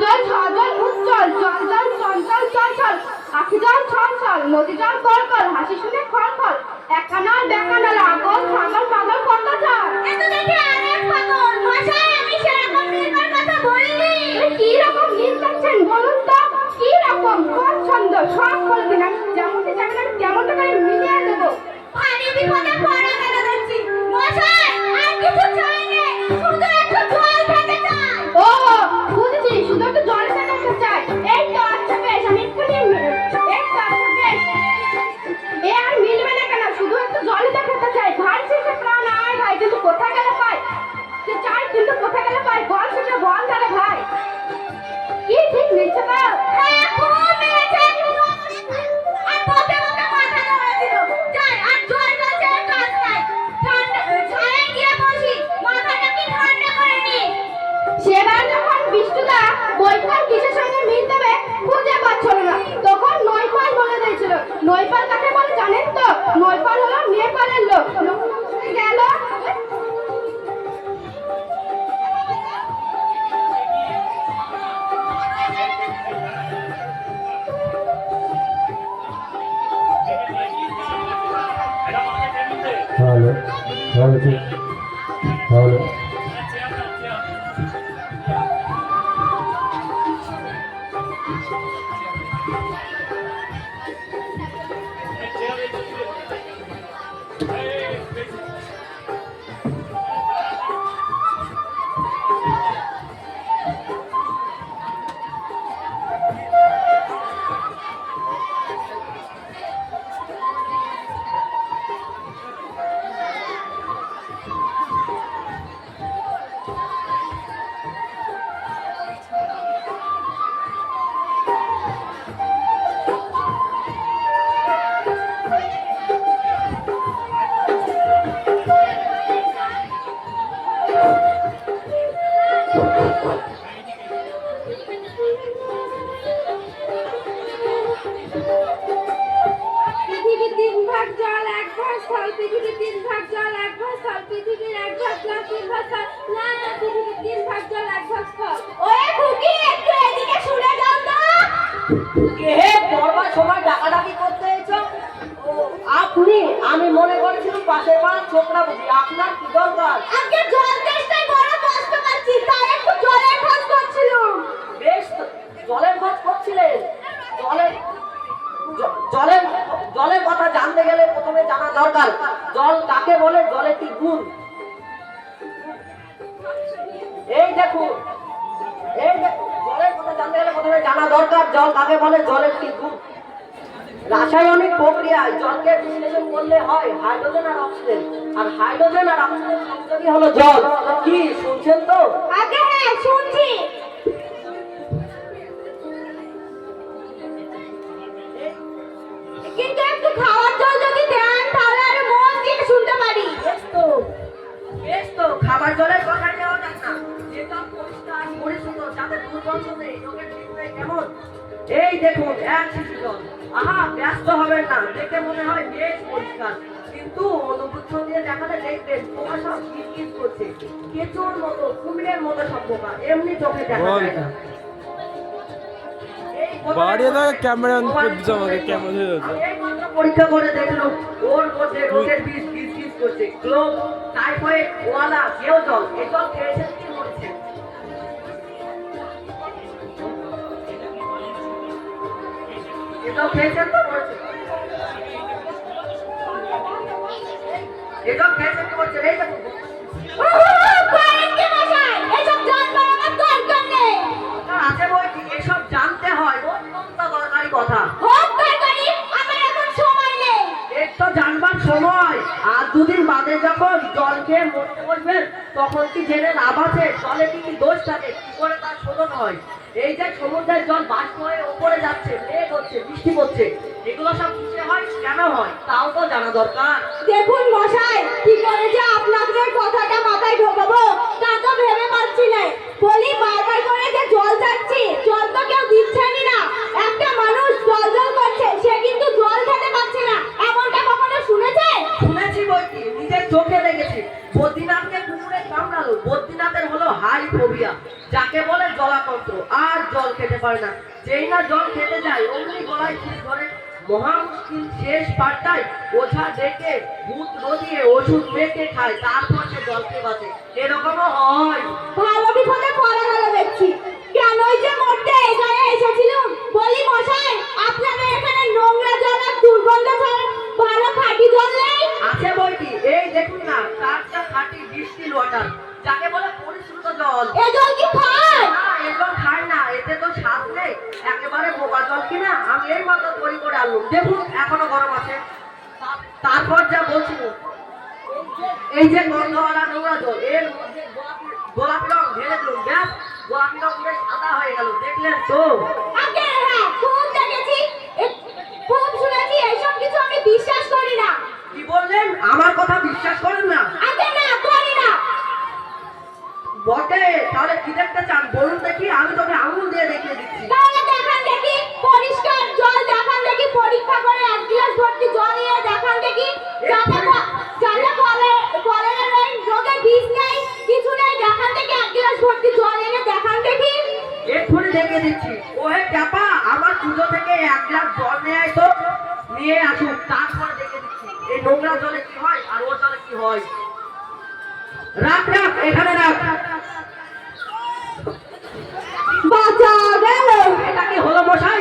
জল উজ্জ্বল, জল জল চঞ্চল চঞ্চল, আখি জল ছলছল, নদী জল কলকল, হাসি শুনে খলখল, একানাল বেকানাল, আগল ছাগল পাগল কত জল। এত দেখে আরেক পাগল। মশাই, আমি সেরকম নীলমার কথা বলিনি। কি রকম নীল চাচ্ছেন বলুন তো? কি রকম কোন ছন্দ সব বলে দিলাম, যেমনটা চাইবেন আমি তেমনটা করে মিলিয়ে দেবো। ভারী বিপদে পড়ে গেল দেখছি। মশাই, আর কিছু চাই না, শুধু একটু জল খেতে চাই। ও বুঝেছি, শুধু একটু জল খেতে চাই। এই তো আচ্ছা বেশ, আমি এক্ষুনি এই তো আচ্ছা বেশ। এ আর মিলবে না কেন? শুধু একটু জলই তো খেতে চাই। ভাই শেষে প্রাণ আয় ভাই, কিন্তু কোথায় গেলে পাই? সে চাই কিন্তু কোথায় গেলে পাই? বল শেষে বল ধরে ভাই। কি ঠিক নিচ্ছে না? হ্যাঁ, খুব মেরেছে। আর বকে বকে মাথা ধরেছিল। যাই, আর জল কাছে কাজ নাই। ঠান্ডা ছায়ায় গিয়ে বসি, মাথাটা কি ঠান্ডা করে নি। সেবার যখন বিষ্ণুদা বৈকাল কিসের সঙ্গে মিল দেবে খুঁজে পাচ্ছিল না, তখন নৈপাল বলে দিয়েছিল। নৈপাল কাকে বলে জানেন তো? নৈপাল হলো নেপালের লোক। গেল হ্যালো হ্যালো হ্যালো পৃথিবীর 3 ভাগ জল 1 ভাগ স্থল, পৃথিবীর 3 ভাগ জল 1 ভাগ স্থল, পৃথিবীর 1 ভাগ জল 3 ভাগ স্থল, না না পৃথিবীর 3 ভাগ জল 1 ভাগ স্থল। ওরে খুকি, একটু এদিকে শুনে যাও তো। কে পড়বার সময় ডাকাডাকি করতে এসো? ও আপনি? আমি মনে করেছিলাম পাশের পাড়ার ছোকরা বুঝি। আপনার কি দরকার? আজকে জল তেষ্টায় বড় কষ্ট পাচ্ছি, তাই একটু জলের খোঁজ করছিলাম। বেশ তো, জলের খোঁজ করছিলেন? জলের জলের জলের কথা জানতে গেলে প্রথমে জানা দরকার জল কাকে বলে, জলের কি গুণ। এই দেখুন জলের কথা জানতে গেলে প্রথমে জানা দরকার জল কাকে বলে, জলের কি গুণ। রাসায়নিক প্রক্রিয়ায় জলকে বিশ্লেষণ করলে হয় হাইড্রোজেন আর অক্সিজেন, আর হাইড্রোজেন আর অক্সিজেন সংযোগই হলো জল। কি শুনছেন তো? আগে হ্যাঁ, শুনছি। কিন্তু একটু খাওয়ার জল যদি দেন তাহলে আরো মন দিয়ে শুনতে পারি। বেশ তো খাবার জলের কথা নেওয়া যাক না, যেটা পরিষ্কার পরিশুদ্ধ, যাতে দুর্গন্ধ নেই, রোগের নির্ণয় কেমন। এই দেখুন এক শিশু জল। আহা, ব্যস্ত হবেন না, দেখে মনে হয় বেশ পরিষ্কার, কিন্তু অনুভূত দিয়ে দেখালে দেখবেন তোমার সব কিট করছে, কেঁচোর মতো, কুমিরের মতো সব পোকা, এমনি চোখে দেখা যায় না। বাড়িয়ে দাও ক্যামেরা অন করে দিছো আমাকে, কেমন হয়ে যাচ্ছে। এই মাত্র পরীক্ষা করে দেখলো ওর মধ্যে রোগের বীজ গিজ করছে। গ্লোব, টাইফয়েড, ওয়ালা, কেউ জল, এই জল খেয়েছেন কি মরেছে? এটাও খেয়েছেন তো মরেছে? এটাও খেয়েছেন কি মরেছে? এই দেখুন করেন কি মশাই? এসব জানবার আমার দরকার নেই। আছে বই কি, এসব জানতে হয়, অত্যন্ত দরকারি কথা। হোক দরকারি, আমার এখন সময় নেই। একটু জানবার সময়, আর দুদিন বাদে যখন জল খেয়ে মরতে বসবেন তখন কি জেনে লাভ আছে? জলে কি কি দোষ থাকে, কি করে তার শোধন হয়? এই যে সমুদ্রের জল বাষ্প হয়ে উপরে যাচ্ছে, মেঘ হচ্ছে, বৃষ্টি পড়ছে, এগুলো সব কিসে হয়, কেন হয়, তাও তো জানা দরকার। দেখুন মশাই, কি করে যে আপনাদের কথাটা মাথায় ঢোকাবো তা তো ভেবে পাচ্ছি না। বলি বারবার করে যে জল চাচ্ছি, জল তো কেউ দিচ্ছেনই না। একটা মানুষ জল জল করছে, সে কিন্তু জল খেতে পাচ্ছে না, এমনটা কখনো শুনেছে? শুনেছি বই কি, নিজের চোখে দেখেছি। বদ্রীনাথকে কুকুরে কামড়ালো, বদ্রীনাথের হলো হাই ফোবিয়া, যাকে বলে জলাতন্ত্র, আর জল খেতে পারে না। যেই না জল খেতে যায় অমনি গলায় ছিঁড়ে ধরে মহা মুশকিল। শেষ পাল্টায় ওঝা ডেকে ভূত রদিয়ে ওষুধ মেখে খায়, তারপর সে জলকে বাঁচে। এরকমও হয়। ভালো বিপদে পড়া গেল দেখছি। কেনই যে মরতে এখানে এসেছিলাম? বলি মশাই, আপনাদের এখানে নোংরা জল আর দুর্গন্ধ ছাড়া ভালো খাঁটি জল নেই? আছে বইটি, এই দেখুন না, টাটকা খাঁটি ডিস্টিল ওয়াটার, যাকে বলে পরিশ্রুত জল। এ জল কি খায়? না, এ জল খায় না, এতে তো স্বাদ নেই, একেবারে বোবা জল কিনা। আমি এই মাত্র তৈরি করে আনলাম, দেখুন এখনো গরম আছে। তারপর যা বলছিল, এই যে গন্ধওয়ালা নোংরা জল, এর মধ্যে গোলাপি রং ঢেলে দিন, ব্যাস গোলাপি রং উড়ে সাদা হয়ে গেল। দেখলেন তো? আগে হ্যাঁ, খুব দেখেছি, খুব শুনেছি। এইসব কিছু আমি বিশ্বাস করি না। কি বললেন? আমার কথা বিশ্বাস করেন না? আগে না, করি না। বটে, তাহলে কি দেখতে চান বলুন দেখি, আমি তোকে আঙুল দিয়ে দেখিয়ে দিচ্ছি। তাহলে দেখান দেখি, পরিষ্কার জল দেখান দেখি, পরীক্ষা করে এক গ্লাস ভর্তি জল নিয়ে দেখান দেখি। যাতে কলেরা নেই, রোগের বিষ নেই, কিছু নেই, দেখান দেখি এক গ্লাস ভর্তি জল এনে দেখান দেখি। এক্ষুনি দেখিয়ে দিচ্ছি। ওহে ক্যাপা, আমার পুজো থেকে এক গ্লাস জল নিয়ে আয় তো, নিয়ে আসুক, তারপরে দেখিয়ে দিচ্ছি এই নোংরা জলে কি হয় আর ওর জলে কি হয়। রাখ রাখ, এখানে রাখ। বাঁচা গেল। এটা কি হলো মশাই?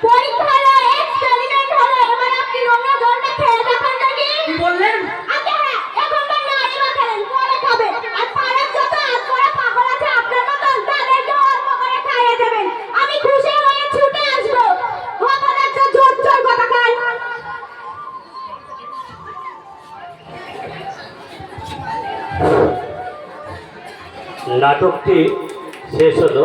পরীক্ষা হলো, এক্সপেরিমেন্ট হলো। এবার আপনি নোংরা জলটা খেয়ে দেখান দেখি। কি বললেন? আগে হ্যাঁ, এখনকার নারীরা খেলেন, পরে খাবেন। আর পাড়ার যত আজকরা পাগল আছে আপনার মতন, তাদেরকে অল্প করে খাইয়ে দেবেন। আমি খুশি হয়ে ছুটে আসবো। হঠাৎ একটা জোর জোর কথা খায়। নাটকটি শেষ হলো।